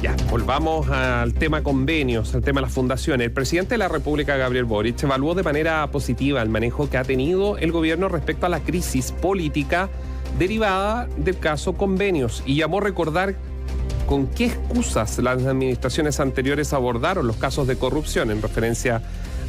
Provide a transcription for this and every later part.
Ya, volvamos al tema convenios, al tema de las fundaciones. El presidente de la República, Gabriel Boric, evaluó de manera positiva el manejo que ha tenido el gobierno respecto a la crisis política derivada del caso convenios y llamó a recordar con qué excusas las administraciones anteriores abordaron los casos de corrupción en referencia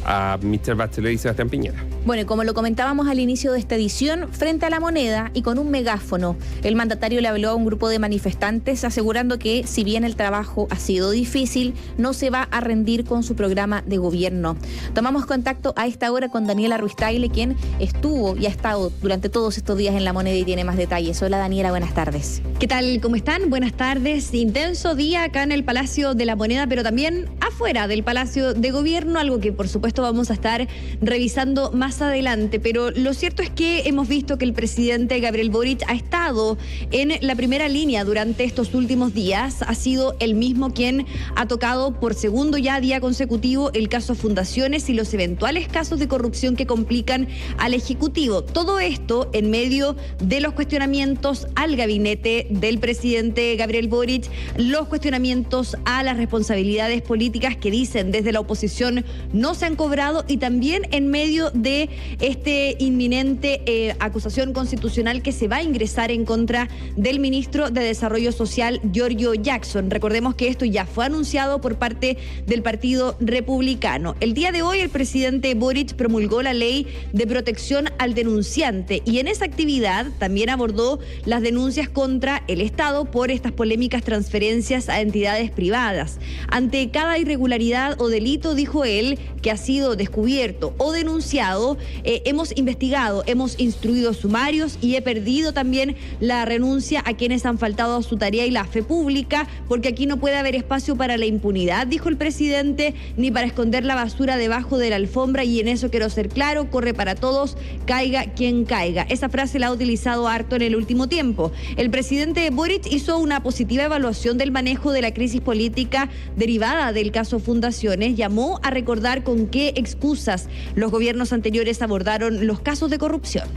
a Michelle Bachelet y Sebastián Piñera. Bueno, y como lo comentábamos al inicio de esta edición, frente a la moneda y con un megáfono, el mandatario le habló a un grupo de manifestantes asegurando que, si bien el trabajo ha sido difícil, no se va a rendir con su programa de gobierno. Tomamos contacto a esta hora con Daniela Ruiz Tagle, quien estuvo y ha estado durante todos estos días en la moneda y tiene más detalles. Hola Daniela, buenas tardes. ¿Qué tal? ¿Cómo están? Buenas tardes. Intenso día acá en el Palacio de la Moneda, pero también afuera del Palacio de Gobierno, algo que por supuesto vamos a estar revisando más adelante, pero lo cierto es que hemos visto que el presidente Gabriel Boric ha estado en la primera línea durante estos últimos días, ha sido el mismo quien ha tocado por segundo ya día consecutivo el caso Fundaciones y los eventuales casos de corrupción que complican al Ejecutivo. Todo esto en medio de los cuestionamientos al gabinete del presidente Gabriel Boric, los cuestionamientos a las responsabilidades políticas que dicen desde la oposición no se han cobrado y también en medio de este inminente acusación constitucional que se va a ingresar en contra del ministro de Desarrollo Social, Giorgio Jackson. Recordemos que esto ya fue anunciado por parte del Partido Republicano. El día de hoy el presidente Boric promulgó la ley de protección al denunciante y en esa actividad también abordó las denuncias contra el Estado por estas polémicas transferencias a entidades privadas. Ante cada irregularidad o delito, dijo él, que ha sido descubierto o denunciado, hemos investigado, hemos instruido sumarios y he perdido también la renuncia a quienes han faltado a su tarea y la fe pública, porque aquí no puede haber espacio para la impunidad, dijo el presidente, ni para esconder la basura debajo de la alfombra, y en eso quiero ser claro, corre para todos, caiga quien caiga. Esa frase la ha utilizado harto en el último tiempo. El presidente Boric hizo una positiva evaluación del manejo de la crisis política derivada del caso Fundaciones, llamó a recordar con qué excusas los gobiernos anteriores abordaron los casos de corrupción.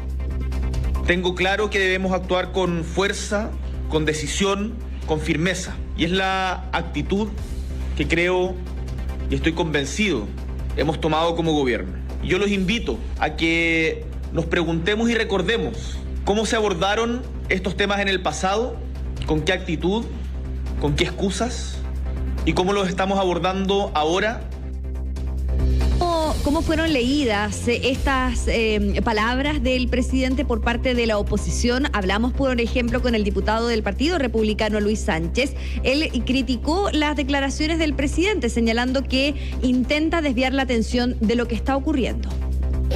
Tengo claro que debemos actuar con fuerza, con decisión, con firmeza. Y es la actitud que creo y estoy convencido hemos tomado como gobierno. Y yo los invito a que nos preguntemos y recordemos cómo se abordaron estos temas en el pasado, con qué actitud, con qué excusas y cómo los estamos abordando ahora. ¿Cómo fueron leídas estas palabras del presidente por parte de la oposición? Hablamos, por ejemplo, con el diputado del Partido Republicano, Luis Sánchez. Él criticó las declaraciones del presidente, señalando que intenta desviar la atención de lo que está ocurriendo.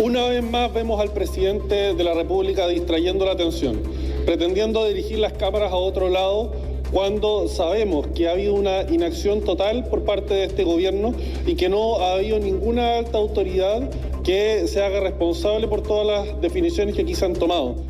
Una vez más vemos al presidente de la República distrayendo la atención, pretendiendo dirigir las cámaras a otro lado, cuando sabemos que ha habido una inacción total por parte de este gobierno y que no ha habido ninguna alta autoridad que se haga responsable por todas las definiciones que aquí se han tomado.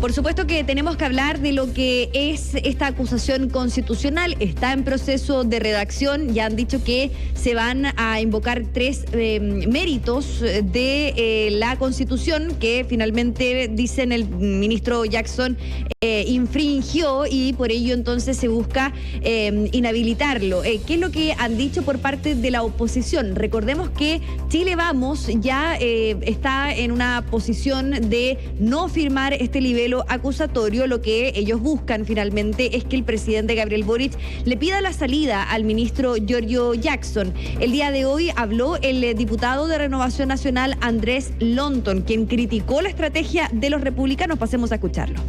Por supuesto que tenemos que hablar de lo que es esta acusación constitucional. Está en proceso de redacción. Ya han dicho que se van a invocar 3 méritos de la Constitución que finalmente, dicen el ministro Jackson, infringió, y por ello entonces se busca inhabilitarlo. ¿Qué es lo que han dicho por parte de la oposición? Recordemos que Chile Vamos ya está en una posición de no firmar este libelo acusatorio. Lo que ellos buscan finalmente es que el presidente Gabriel Boric le pida la salida al ministro Giorgio Jackson. El día de hoy habló el diputado de Renovación Nacional, Andrés Lonton, quien criticó la estrategia de los republicanos. Pasemos a escucharlo.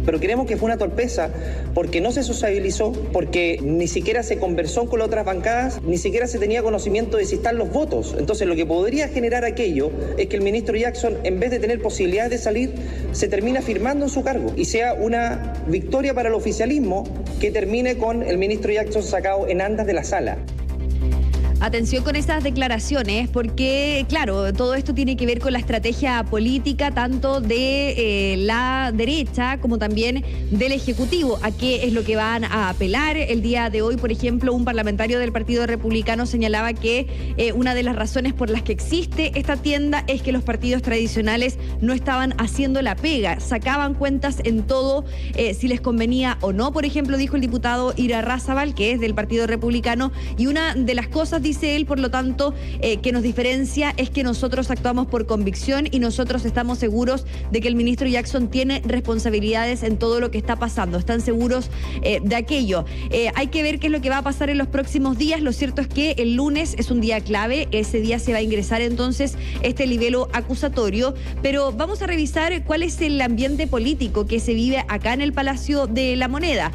Pero creemos que fue una torpeza porque no se sociabilizó, porque ni siquiera se conversó con las otras bancadas, ni siquiera se tenía conocimiento de si están los votos. Entonces lo que podría generar aquello es que el ministro Jackson, en vez de tener posibilidades de salir, se termina firmando en su cargo y sea una victoria para el oficialismo que termine con el ministro Jackson sacado en andas de la sala. Atención con estas declaraciones, porque, claro, todo esto tiene que ver con la estrategia política tanto de la derecha como también del Ejecutivo. ¿A qué es lo que van a apelar? El día de hoy, por ejemplo, un parlamentario del Partido Republicano señalaba que una de las razones por las que existe esta tienda es que los partidos tradicionales no estaban haciendo la pega, sacaban cuentas en todo, si les convenía o no. Por ejemplo, dijo el diputado Irarrázaval, que es del Partido Republicano, y una de las cosas, dice él, por lo tanto, que nos diferencia es que nosotros actuamos por convicción y nosotros estamos seguros de que el ministro Jackson tiene responsabilidades en todo lo que está pasando. Están seguros de aquello. Hay que ver qué es lo que va a pasar en los próximos días. Lo cierto es que el lunes es un día clave. Ese día se va a ingresar entonces este libelo acusatorio. Pero vamos a revisar cuál es el ambiente político que se vive acá en el Palacio de la Moneda.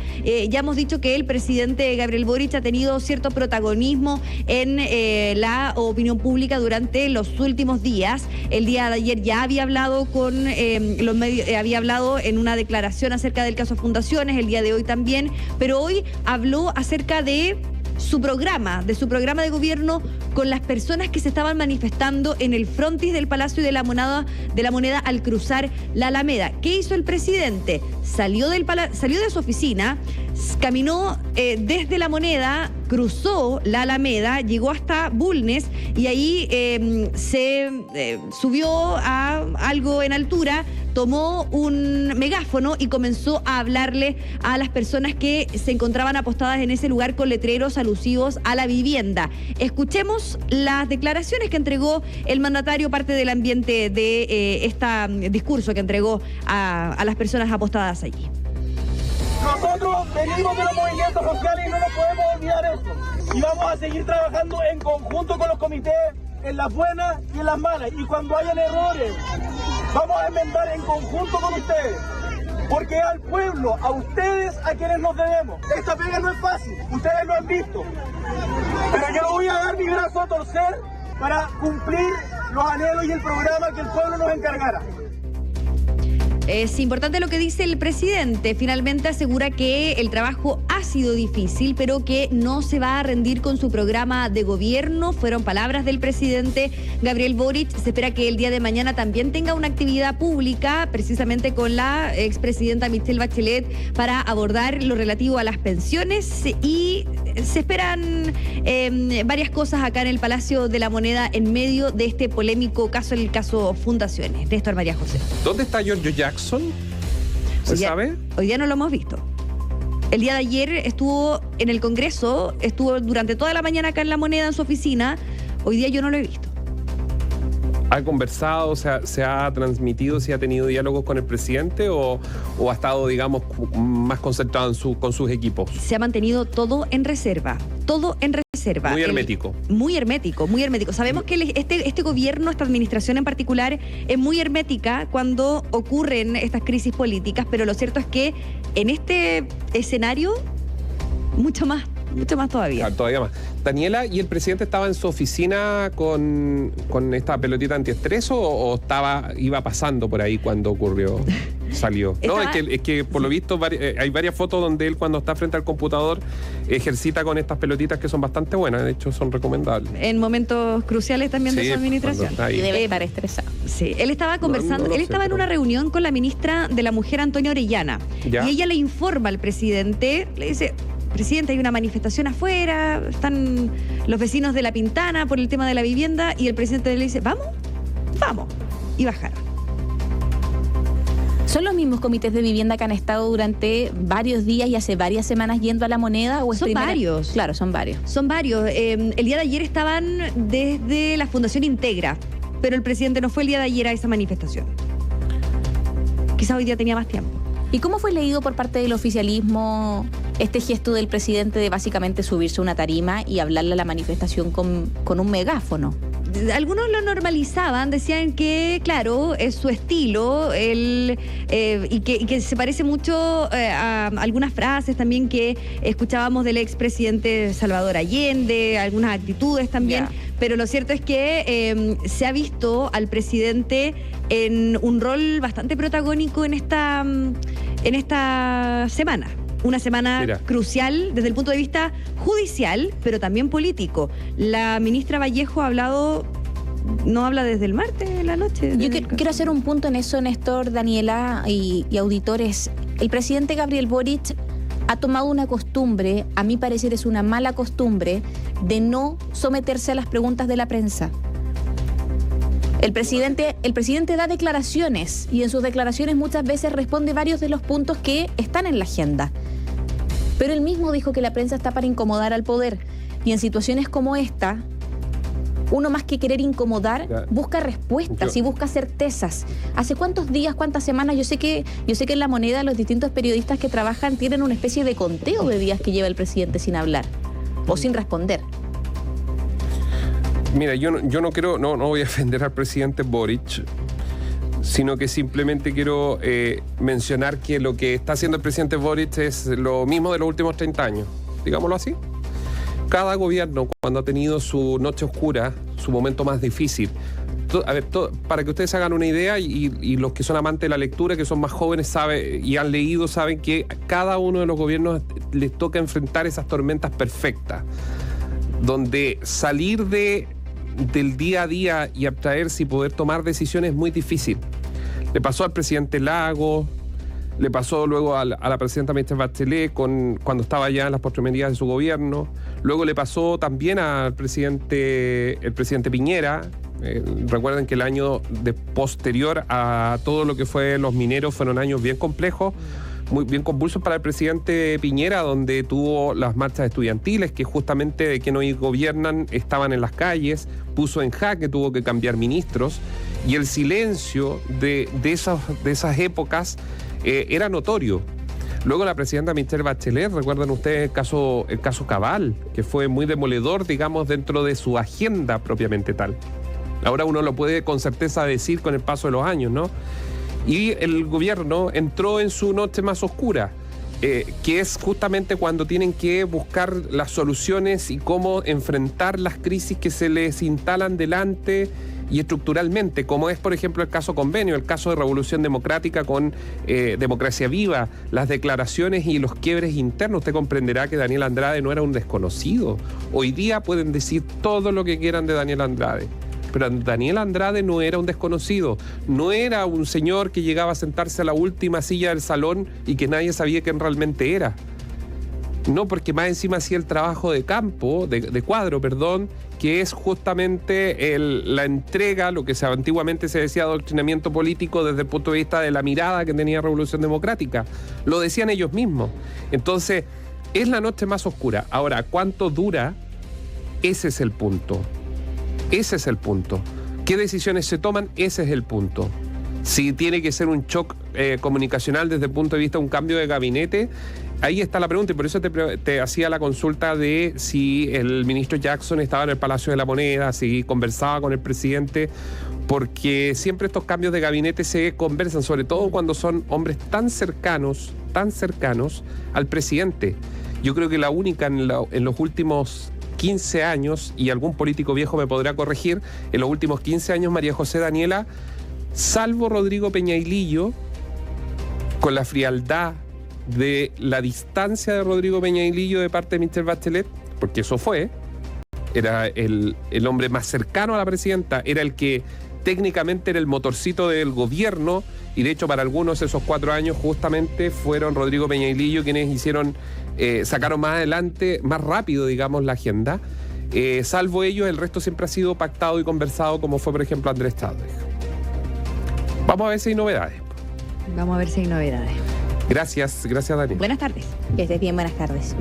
Ya hemos dicho que el presidente Gabriel Boric ha tenido cierto protagonismo en la opinión pública durante los últimos días. El día de ayer ya había hablado con los medios, había hablado en una declaración acerca del caso Fundaciones, el día de hoy también, pero hoy habló acerca de su programa de gobierno con las personas que se estaban manifestando en el frontis del Palacio de la Moneda al cruzar la Alameda. ¿Qué hizo el presidente? Salió de su oficina, caminó desde la Moneda, cruzó la Alameda, llegó hasta Bulnes y ahí se subió a algo en altura, tomó un megáfono y comenzó a hablarle a las personas que se encontraban apostadas en ese lugar con letreros alusivos a la vivienda. Escuchemos las declaraciones que entregó el mandatario, parte del ambiente de este discurso que entregó a las personas apostadas allí. Nosotros venimos de los movimientos sociales y no nos podemos olvidar eso. Y vamos a seguir trabajando en conjunto con los comités, en las buenas y en las malas. Y cuando hayan errores, vamos a enmendar en conjunto con ustedes. Porque al pueblo, a ustedes, a quienes nos debemos. Esta pega no es fácil, ustedes lo han visto. Pero yo voy a dar mi brazo a torcer para cumplir los anhelos y el programa que el pueblo nos encargara. Es importante lo que dice el presidente. Finalmente asegura que el trabajo ha sido difícil, pero que no se va a rendir con su programa de gobierno. Fueron palabras del presidente Gabriel Boric. Se espera que el día de mañana también tenga una actividad pública, precisamente con la expresidenta Michelle Bachelet, para abordar lo relativo a las pensiones. Y se esperan varias cosas acá en el Palacio de la Moneda en medio de este polémico caso, el caso Fundaciones. Néstor María José. ¿Dónde está Giorgio Jackson? ¿Se sabe? Hoy día no lo hemos visto. El día de ayer estuvo en el Congreso, estuvo durante toda la mañana acá en La Moneda, en su oficina. Hoy día yo no lo he visto. ¿Ha conversado, se ha transmitido, si ha tenido diálogos con el presidente o ha estado, digamos, más concentrado con sus equipos? Se ha mantenido todo en reserva. Todo en reserva. Muy hermético. Muy hermético, muy hermético. Sabemos que este gobierno, esta administración en particular, es muy hermética cuando ocurren estas crisis políticas, pero lo cierto es que en este escenario, mucho más todavía. Claro, todavía más. Daniela, ¿y el presidente estaba en su oficina con esta pelotita antiestrés o iba pasando por ahí cuando salió? No, es que por lo visto hay varias fotos donde él, cuando está frente al computador, ejercita con estas pelotitas que son bastante buenas, de hecho son recomendables. En momentos cruciales también de su administración. Y debe estar estresado. Sí, él estaba conversando, él estaba en una reunión con la ministra de la Mujer, Antonia Orellana, ¿ya? Y ella le informa al presidente, le dice: presidente, hay una manifestación afuera, están los vecinos de La Pintana por el tema de la vivienda, y el presidente le dice: vamos, y bajaron. ¿Son los mismos comités de vivienda que han estado durante varios días y hace varias semanas yendo a La Moneda? ¿O es Son varios. Claro, son varios. Son varios. El día de ayer estaban desde la Fundación Integra, pero el presidente no fue el día de ayer a esa manifestación. Quizás hoy día tenía más tiempo. ¿Y cómo fue leído por parte del oficialismo este gesto del presidente de básicamente subirse a una tarima y hablarle a la manifestación con un megáfono? Algunos lo normalizaban, decían que, claro, es su estilo, y que se parece mucho a algunas frases también que escuchábamos del expresidente Salvador Allende, algunas actitudes también, pero lo cierto es que se ha visto al presidente en un rol bastante protagónico en esta semana. una semana crucial desde el punto de vista judicial, pero también político. La ministra Vallejo ha hablado, no habla desde el martes de la noche. Yo quiero hacer un punto en eso, Néstor, Daniela y auditores. El presidente Gabriel Boric ha tomado una costumbre, a mi parecer es una mala costumbre, de no someterse a las preguntas de la prensa. El presidente da declaraciones y en sus declaraciones muchas veces responde varios de los puntos que están en la agenda. Pero él mismo dijo que la prensa está para incomodar al poder. Y en situaciones como esta, uno más que querer incomodar, busca respuestas y busca certezas. ¿Hace cuántos días, cuántas semanas? Yo sé que en La Moneda los distintos periodistas que trabajan tienen una especie de conteo de días que lleva el presidente sin hablar o sin responder. Mira, yo no voy a defender al presidente Boric, sino que simplemente quiero mencionar que lo que está haciendo el presidente Boric es lo mismo de los últimos 30 años, digámoslo así. Cada gobierno, cuando ha tenido su noche oscura, su momento más difícil, para que ustedes hagan una idea, y los que son amantes de la lectura, que son más jóvenes saben y han leído, saben que cada uno de los gobiernos les toca enfrentar esas tormentas perfectas, donde salir del día a día y abstraerse y poder tomar decisiones es muy difícil. Le pasó al presidente Lagos, le pasó luego a la presidenta Michelle Bachelet cuando estaba ya en las postrimerías de su gobierno, luego le pasó también al presidente Piñera. Recuerden que el año posterior a todo lo que fue los mineros fueron años bien complejos, muy bien convulsos para el presidente Piñera, donde tuvo las marchas estudiantiles que justamente de quien hoy gobiernan estaban en las calles, puso en jaque, tuvo que cambiar ministros, y el silencio de esas épocas era notorio. Luego la presidenta Michelle Bachelet, recuerdan ustedes el caso Cabal, que fue muy demoledor, digamos, dentro de su agenda propiamente tal. Ahora uno lo puede con certeza decir con el paso de los años, ¿no? Y el gobierno entró en su noche más oscura, que es justamente cuando tienen que buscar las soluciones y cómo enfrentar las crisis que se les instalan delante y estructuralmente, como es, por ejemplo, el caso Convenio, el caso de Revolución Democrática con Democracia Viva, las declaraciones y los quiebres internos. Usted comprenderá que Daniel Andrade no era un desconocido. Hoy día pueden decir todo lo que quieran de Daniel Andrade, pero Daniel Andrade no era un desconocido, no era un señor que llegaba a sentarse a la última silla del salón y que nadie sabía quién realmente era. No, porque más encima hacía el trabajo de campo, de cuadro, que es justamente la entrega, lo que antiguamente se decía adoctrinamiento político desde el punto de vista de la mirada que tenía Revolución Democrática. Lo decían ellos mismos. Entonces, es la noche más oscura. Ahora, ¿cuánto dura? Ese es el punto. Ese es el punto. ¿Qué decisiones se toman? Ese es el punto. Si tiene que ser un shock comunicacional desde el punto de vista de un cambio de gabinete, ahí está la pregunta, y por eso te hacía la consulta de si el ministro Jackson estaba en el Palacio de la Moneda, si conversaba con el presidente, porque siempre estos cambios de gabinete se conversan, sobre todo cuando son hombres tan cercanos al presidente. Yo creo que la única en los últimos 15 años, y algún político viejo me podrá corregir, en los últimos 15 años, María José Daniela, salvo Rodrigo Peñailillo, con la frialdad de la distancia de Rodrigo Peñailillo de parte de Michelle Bachelet, porque eso era el hombre más cercano a la presidenta, era el que técnicamente era el motorcito del gobierno, y de hecho para algunos esos 4 años justamente fueron Rodrigo Peñailillo quienes sacaron más adelante, más rápido, digamos, la agenda. Salvo ellos, el resto siempre ha sido pactado y conversado, como fue, por ejemplo, Andrés Chávez. Vamos a ver si hay novedades. Vamos a ver si hay novedades. Gracias, Dani. Buenas tardes. Que estés bien, buenas tardes.